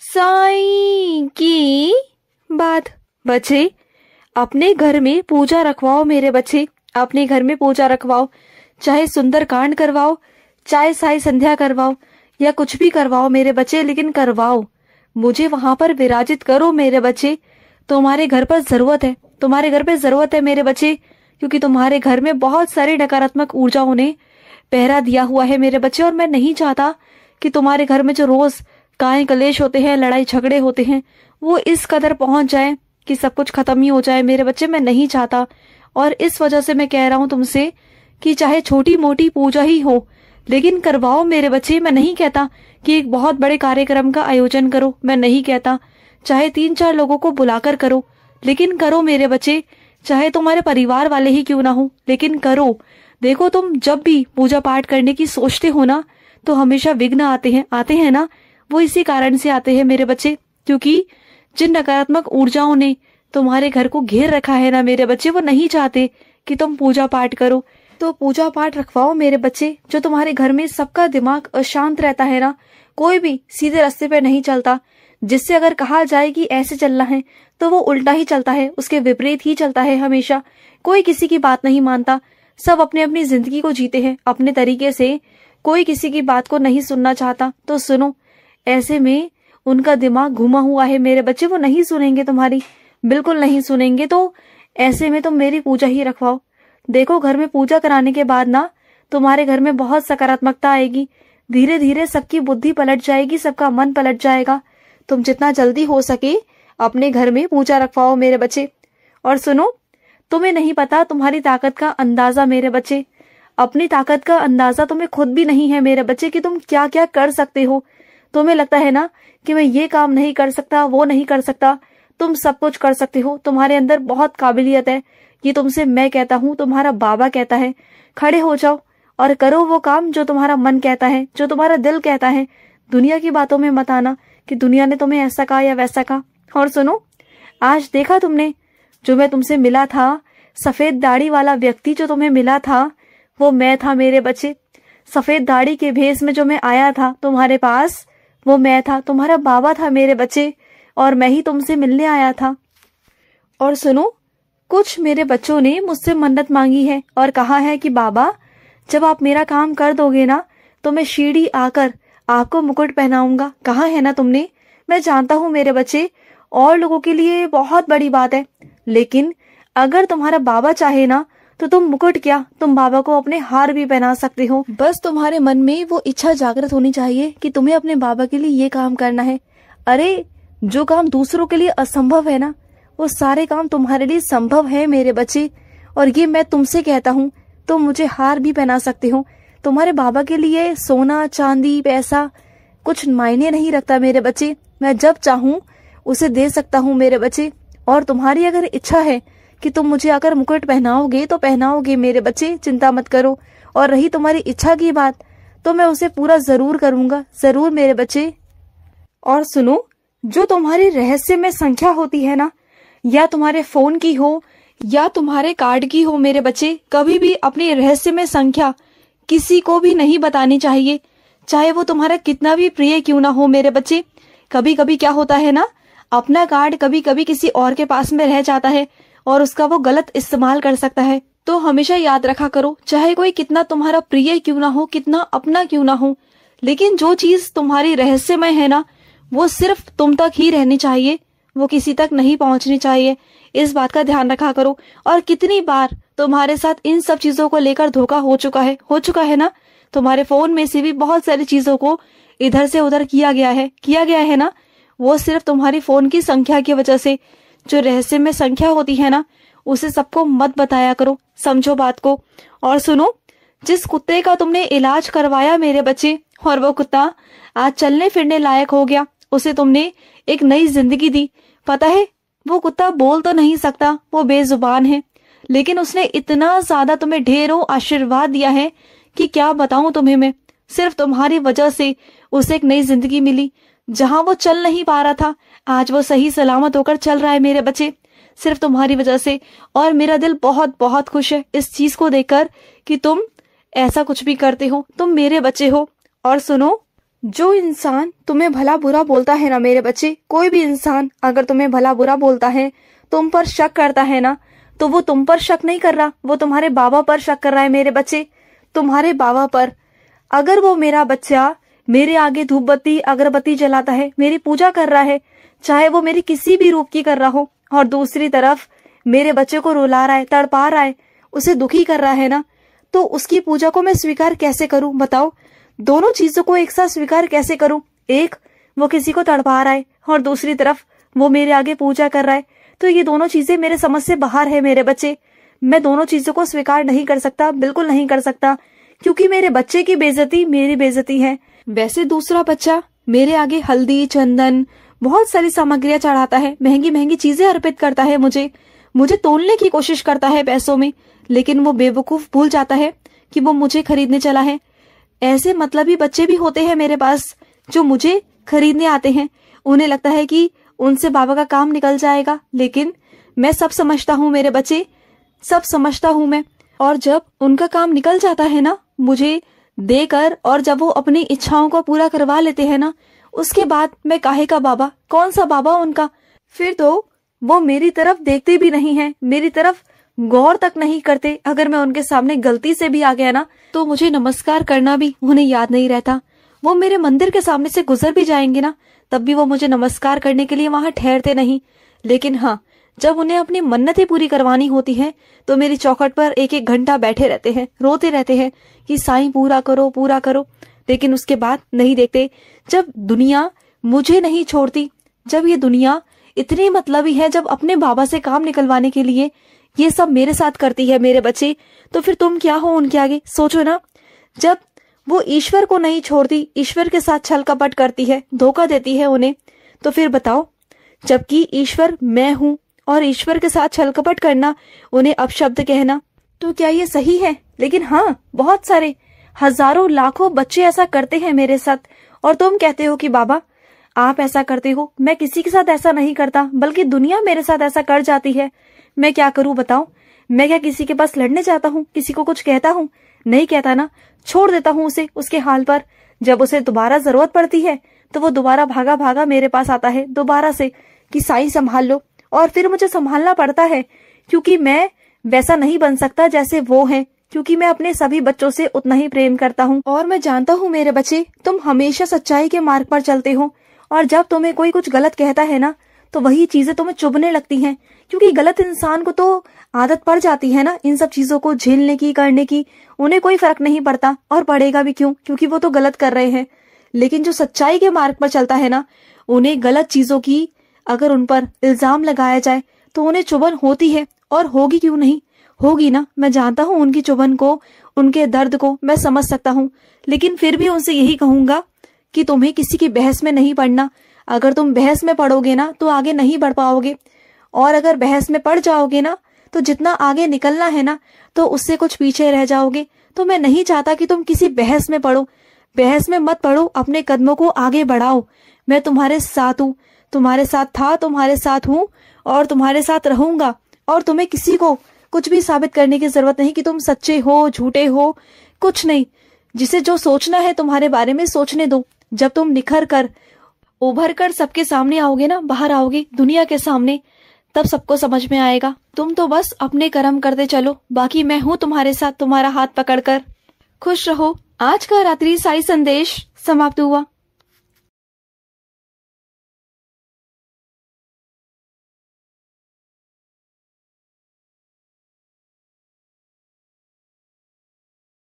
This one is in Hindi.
साईं की बात। बच्चे, अपने घर में पूजा रखवाओ मेरे बच्चे, अपने घर में पूजा रखवाओ। चाहे सुंदर कांड करवाओ, चाहे साई संध्या करवाओ, या कुछ भी करवाओ मेरे बच्चे, लेकिन करवाओ। मुझे वहां पर विराजित करो मेरे बच्चे। तुम्हारे घर पर जरूरत है, तुम्हारे घर पे जरूरत है मेरे बच्चे, क्योंकि तुम्हारे घर में बहुत सारी नकारात्मक ऊर्जाओं ने पहरा दिया हुआ है मेरे बच्चे। और मैं नहीं चाहता कि तुम्हारे घर में जो रोज काय कलेश होते हैं, लड़ाई झगड़े होते हैं, वो इस कदर पहुंच जाए कि सब कुछ खत्म ही हो जाए मेरे बच्चे। मैं नहीं चाहता, और इस वजह से मैं कह रहा हूं तुमसे कि चाहे छोटी मोटी पूजा ही हो, लेकिन करवाओ मेरे बच्चे। मैं नहीं कहता कि एक बहुत बड़े कार्यक्रम का आयोजन करो, मैं नहीं कहता चाहे 3-4 लोगों को बुलाकर करो, लेकिन करो मेरे बच्चे। चाहे तुम्हारे परिवार वाले ही क्यों ना हो, लेकिन करो। देखो, तुम जब भी पूजा पाठ करने की सोचते हो ना, तो हमेशा विघ्न आते हैं ना, वो इसी कारण से आते हैं मेरे बच्चे, क्योंकि जिन नकारात्मक ऊर्जाओं ने तुम्हारे घर को घेर रखा है ना मेरे बच्चे, वो नहीं चाहते कि तुम पूजा पाठ करो। तो पूजा पाठ रखवाओ मेरे बच्चे। जो तुम्हारे घर में सबका दिमाग अशांत रहता है ना, कोई भी सीधे रास्ते पे नहीं चलता, जिससे अगर कहा जाए कि ऐसे चलना है तो वो उल्टा ही चलता है, उसके विपरीत ही चलता है हमेशा। कोई किसी की बात नहीं मानता, सब अपने अपनी जिंदगी को जीते हैं अपने तरीके से, कोई किसी की बात को नहीं सुनना चाहता। तो सुनो, ऐसे में उनका दिमाग घुमा हुआ है मेरे बच्चे, वो नहीं सुनेंगे तुम्हारी, बिल्कुल नहीं सुनेंगे। तो ऐसे में तुम मेरी पूजा ही रखवाओ। देखो, घर में पूजा कराने के बाद ना तुम्हारे घर में बहुत सकारात्मकता आएगी, धीरे धीरे सबकी बुद्धि पलट जाएगी, सबका मन पलट जाएगा। तुम जितना जल्दी हो सके अपने घर में पूजा रखवाओ मेरे बच्चे। और सुनो, तुम्हें नहीं पता तुम्हारी ताकत का अंदाजा मेरे बच्चे, अपनी ताकत का अंदाजा तुम्हें खुद भी नहीं है मेरे बच्चे कि तुम क्या क्या कर सकते हो। तुम्हें लगता है ना कि मैं ये काम नहीं कर सकता, वो नहीं कर सकता, तुम सब कुछ कर सकते हो, तुम्हारे अंदर बहुत काबिलियत है। ये तुमसे मैं कहता हूँ, तुम्हारा बाबा कहता है। खड़े हो जाओ और करो वो काम जो तुम्हारा मन कहता है, जो तुम्हारा दिल कहता है। दुनिया की बातों में मत आना कि दुनिया ने तुम्हें ऐसा कहा या वैसा कहा। और सुनो, आज देखा तुमने जो मैं तुमसे मिला था, सफेद दाढ़ी वाला व्यक्ति जो तुम्हें मिला था, वो मैं था मेरे बच्चे। सफेद दाढ़ी के भेष में जो मैं आया था तुम्हारे पास, वो मैं था, तुम्हारा बाबा था मेरे बच्चे, और मैं ही तुमसे मिलने आया था। और सुनो, कुछ मेरे बच्चों ने मुझसे मन्नत मांगी है और कहा है कि बाबा, जब आप मेरा काम कर दोगे ना, तो मैं शीढ़ी आकर आपको मुकुट पहनाऊंगा। कहा है ना तुमने। मैं जानता हूँ मेरे बच्चे, और लोगों के लिए बहुत बड़ी बात है, लेकिन अगर तुम्हारा बाबा चाहे ना, तो तुम मुकुट क्या, तुम बाबा को अपने हार भी पहना सकते हो। बस तुम्हारे मन में वो इच्छा जागृत होनी चाहिए कि तुम्हें अपने बाबा के लिए ये काम करना है। अरे, जो काम दूसरों के लिए असंभव है ना, वो सारे काम तुम्हारे लिए संभव है मेरे बच्चे। और ये मैं तुमसे कहता हूँ, तुम मुझे हार भी पहना सकते हो। तुम्हारे बाबा के लिए सोना चांदी पैसा कुछ मायने नहीं रखता मेरे बच्चे, मैं जब चाहूँ उसे दे सकता हूँ मेरे बच्चे। और तुम्हारी अगर इच्छा है कि तुम मुझे अगर मुकुट पहनाओगे तो पहनाओगे मेरे बच्चे, चिंता मत करो। और रही तुम्हारी इच्छा की बात, तो मैं उसे पूरा जरूर करूंगा, जरूर मेरे बच्चे। और सुनो, जो तुम्हारी रहस्यमय संख्या होती है ना, या तुम्हारे फोन की हो या तुम्हारे कार्ड की हो मेरे बच्चे, कभी भी अपनी रहस्यमय संख्या किसी को भी नहीं बतानी चाहिए, चाहे वो तुम्हारा कितना भी प्रिय क्यों ना हो मेरे बच्चे। कभी कभी क्या होता है ना, अपना कार्ड कभी कभी किसी और के पास में रह जाता है और उसका वो गलत इस्तेमाल कर सकता है। तो हमेशा याद रखा करो, चाहे कोई कितना तुम्हारा प्रिय क्यों ना हो, कितना अपना क्यों ना हो, लेकिन जो चीज तुम्हारी रहस्यमय है ना, वो सिर्फ तुम तक ही रहनी चाहिए, वो किसी तक नहीं पहुंचनी चाहिए। इस बात का ध्यान रखा करो। और कितनी बार तुम्हारे साथ इन सब चीजों को लेकर धोखा हो चुका है ना। तुम्हारे फोन में से भी बहुत सारी चीजों को इधर से उधर किया गया है ना, वो सिर्फ तुम्हारी फोन की संख्या की वजह से। जो रहस्यमय संख्या होती है ना, उसे सबको मत बताया करो, समझो बात को। और सुनो, जिस कुत्ते का तुमने इलाज करवाया मेरे बच्चे, और वो कुत्ता आज चलने फिरने लायक हो गया, उसे तुमने एक नई जिंदगी दी। पता है, वो कुत्ता बोल तो नहीं सकता, वो बेजुबान है, लेकिन उसने इतना ज्यादा तुम्हें ढेरों आशीर्वाद दिया है कि क्या बताऊं तुम्हें मैं। सिर्फ तुम्हारी वजह से उसे एक नई जिंदगी मिली। जहां वो चल नहीं पा रहा था, आज वो सही सलामत होकर चल रहा है मेरे बच्चे, सिर्फ तुम्हारी वजह से। और मेरा दिल बहुत बहुत खुश है इस चीज को देखकर कि तुम ऐसा कुछ भी करते हो, तुम मेरे बच्चे हो। और सुनो, जो इंसान तुम्हें भला बुरा बोलता है ना मेरे बच्चे, कोई भी इंसान अगर तुम्हें भला बुरा बोलता है, तुम पर शक करता है ना, तो वो तुम पर शक नहीं कर रहा, वो तुम्हारे बाबा पर शक कर रहा है मेरे बच्चे, तुम्हारे बाबा पर। अगर वो मेरा बच्चा मेरे आगे धूप बत्ती अगरबत्ती जलाता है, मेरी पूजा कर रहा है, चाहे वो मेरी किसी भी रूप की कर रहा हो, और दूसरी तरफ मेरे बच्चे को रुला रहा है, तड़पा रहा है, उसे दुखी कर रहा है ना, तो उसकी पूजा को मैं स्वीकार कैसे करूं बताओ? दोनों चीजों को एक साथ स्वीकार कैसे करूं? एक, वो किसी को तड़पा रहा है, और दूसरी तरफ वो मेरे आगे पूजा कर रहा है, तो ये दोनों चीजें मेरे समझ से बाहर है मेरे बच्चे। मैं दोनों चीजों को स्वीकार नहीं कर सकता, बिल्कुल नहीं कर सकता, क्योंकि मेरे बच्चे की बेइज्जती मेरी बेइज्जती है। वैसे दूसरा बच्चा मेरे आगे हल्दी चंदन बहुत सारी सामग्रियां चढ़ाता है, महंगी महंगी चीजें अर्पित करता है, मुझे तोलने की कोशिश करता है पैसों में, लेकिन वो बेवकूफ भूल जाता है कि वो मुझे खरीदने चला है। ऐसे मतलबी बच्चे भी होते हैं मेरे पास जो मुझे खरीदने आते हैं, उन्हें लगता है कि उनसे बाबा का काम निकल जाएगा, लेकिन मैं सब समझता हूँ मेरे बच्चे, सब समझता हूँ मैं। और जब उनका काम निकल जाता है ना मुझे देकर, और जब वो अपनी इच्छाओं को पूरा करवा लेते हैं ना, उसके बाद मैं काहे का बाबा, कौन सा बाबा उनका? फिर तो वो मेरी तरफ देखते भी नहीं है, मेरी तरफ गौर तक नहीं करते। अगर मैं उनके सामने गलती से भी आ गया ना, तो मुझे नमस्कार करना भी उन्हें याद नहीं रहता। वो मेरे मंदिर के सामने से गुजर भी जाएंगे ना, तब भी वो मुझे नमस्कार करने के लिए वहां ठहरते नहीं। लेकिन हाँ, जब उन्हें अपनी मन्नतें पूरी करवानी होती है, तो मेरी चौखट पर एक एक घंटा बैठे रहते हैं, रोते रहते हैं कि साईं पूरा करो पूरा करो। लेकिन उसके बाद नहीं देखते। जब दुनिया मुझे नहीं छोड़ती, जब ये दुनिया इतनी मतलबी है, जब अपने बाबा से काम निकलवाने के लिए ये सब मेरे साथ करती है मेरे बच्चे, तो फिर तुम क्या हो उनके आगे? सोचो ना, जब वो ईश्वर को नहीं छोड़ती, ईश्वर के साथ छल कपट करती है, धोखा देती है उन्हें, तो फिर बताओ, जबकि ईश्वर मैं हूँ और ईश्वर के साथ छल कपट करना, उन्हें अपशब्द कहना, तो क्या ये सही है? लेकिन हाँ, बहुत सारे हजारों लाखों बच्चे ऐसा करते हैं मेरे साथ, और तुम कहते हो कि बाबा आप ऐसा करते हो। मैं किसी के साथ ऐसा नहीं करता, बल्कि दुनिया मेरे साथ ऐसा कर जाती है। मैं क्या करूं बताओ? मैं क्या किसी के पास लड़ने जाता हूँ? किसी को कुछ कहता हूँ? नहीं कहता ना, छोड़ देता हूँ उसे उसके हाल पर। जब उसे दोबारा जरूरत पड़ती है, तो वो दोबारा भागा भागा मेरे पास आता है दोबारा से कि साईं संभाल लो। और फिर मुझे संभालना पड़ता है, क्योंकि मैं वैसा नहीं बन सकता जैसे वो हैं, क्योंकि मैं अपने सभी बच्चों से उतना ही प्रेम करता हूँ। और मैं जानता हूँ मेरे बच्चे, तुम हमेशा सच्चाई के मार्ग पर चलते हो, और जब तुम्हें कोई कुछ गलत कहता है ना, तो वही चीजें तुम्हें चुभने लगती हैं, क्योंकि गलत इंसान को तो आदत पड़ जाती है ना इन सब चीजों को झेलने की, करने की। उन्हें कोई फर्क नहीं पड़ता, और पड़ेगा भी क्यों, क्योंकि वो तो गलत कर रहे हैं। लेकिन जो सच्चाई के मार्ग पर चलता है ना, उन्हें गलत चीजों की अगर उन पर इल्जाम लगाया जाए, तो उन्हें चुभन होती है, और होगी क्यों नहीं, होगी ना। मैं जानता हूँ उनकी चुभन को, उनके दर्द को मैं समझ सकता हूँ, लेकिन फिर भी उनसे यही कहूंगा कि तुम्हें किसी की बहस में नहीं पड़ना। अगर तुम बहस में पड़ोगे ना, तो आगे नहीं बढ़ पाओगे, और अगर बहस में पड़ जाओगे ना, तो जितना आगे निकलना है ना, तो उससे कुछ पीछे रह जाओगे। तो मैं नहीं चाहता कि तुम किसी बहस में पड़ो, बहस में मत पड़ो, अपने कदमों को आगे बढ़ाओ। मैं तुम्हारे साथ हूँ, तुम्हारे साथ था, तुम्हारे साथ हूँ, और तुम्हारे साथ रहूंगा। और तुम्हें किसी को कुछ भी साबित करने की जरूरत नहीं कि तुम सच्चे हो झूठे हो, कुछ नहीं। जिसे जो सोचना है तुम्हारे बारे में सोचने दो। जब तुम निखर कर उभर कर सबके सामने आओगे ना, बाहर आओगे दुनिया के सामने, तब सबको समझ में आएगा। तुम तो बस अपने कर्म करते चलो, बाकी मैं हूँ तुम्हारे साथ, तुम्हारा हाथ पकड़कर। खुश रहो। आज का रात्रि साई संदेश समाप्त हुआ।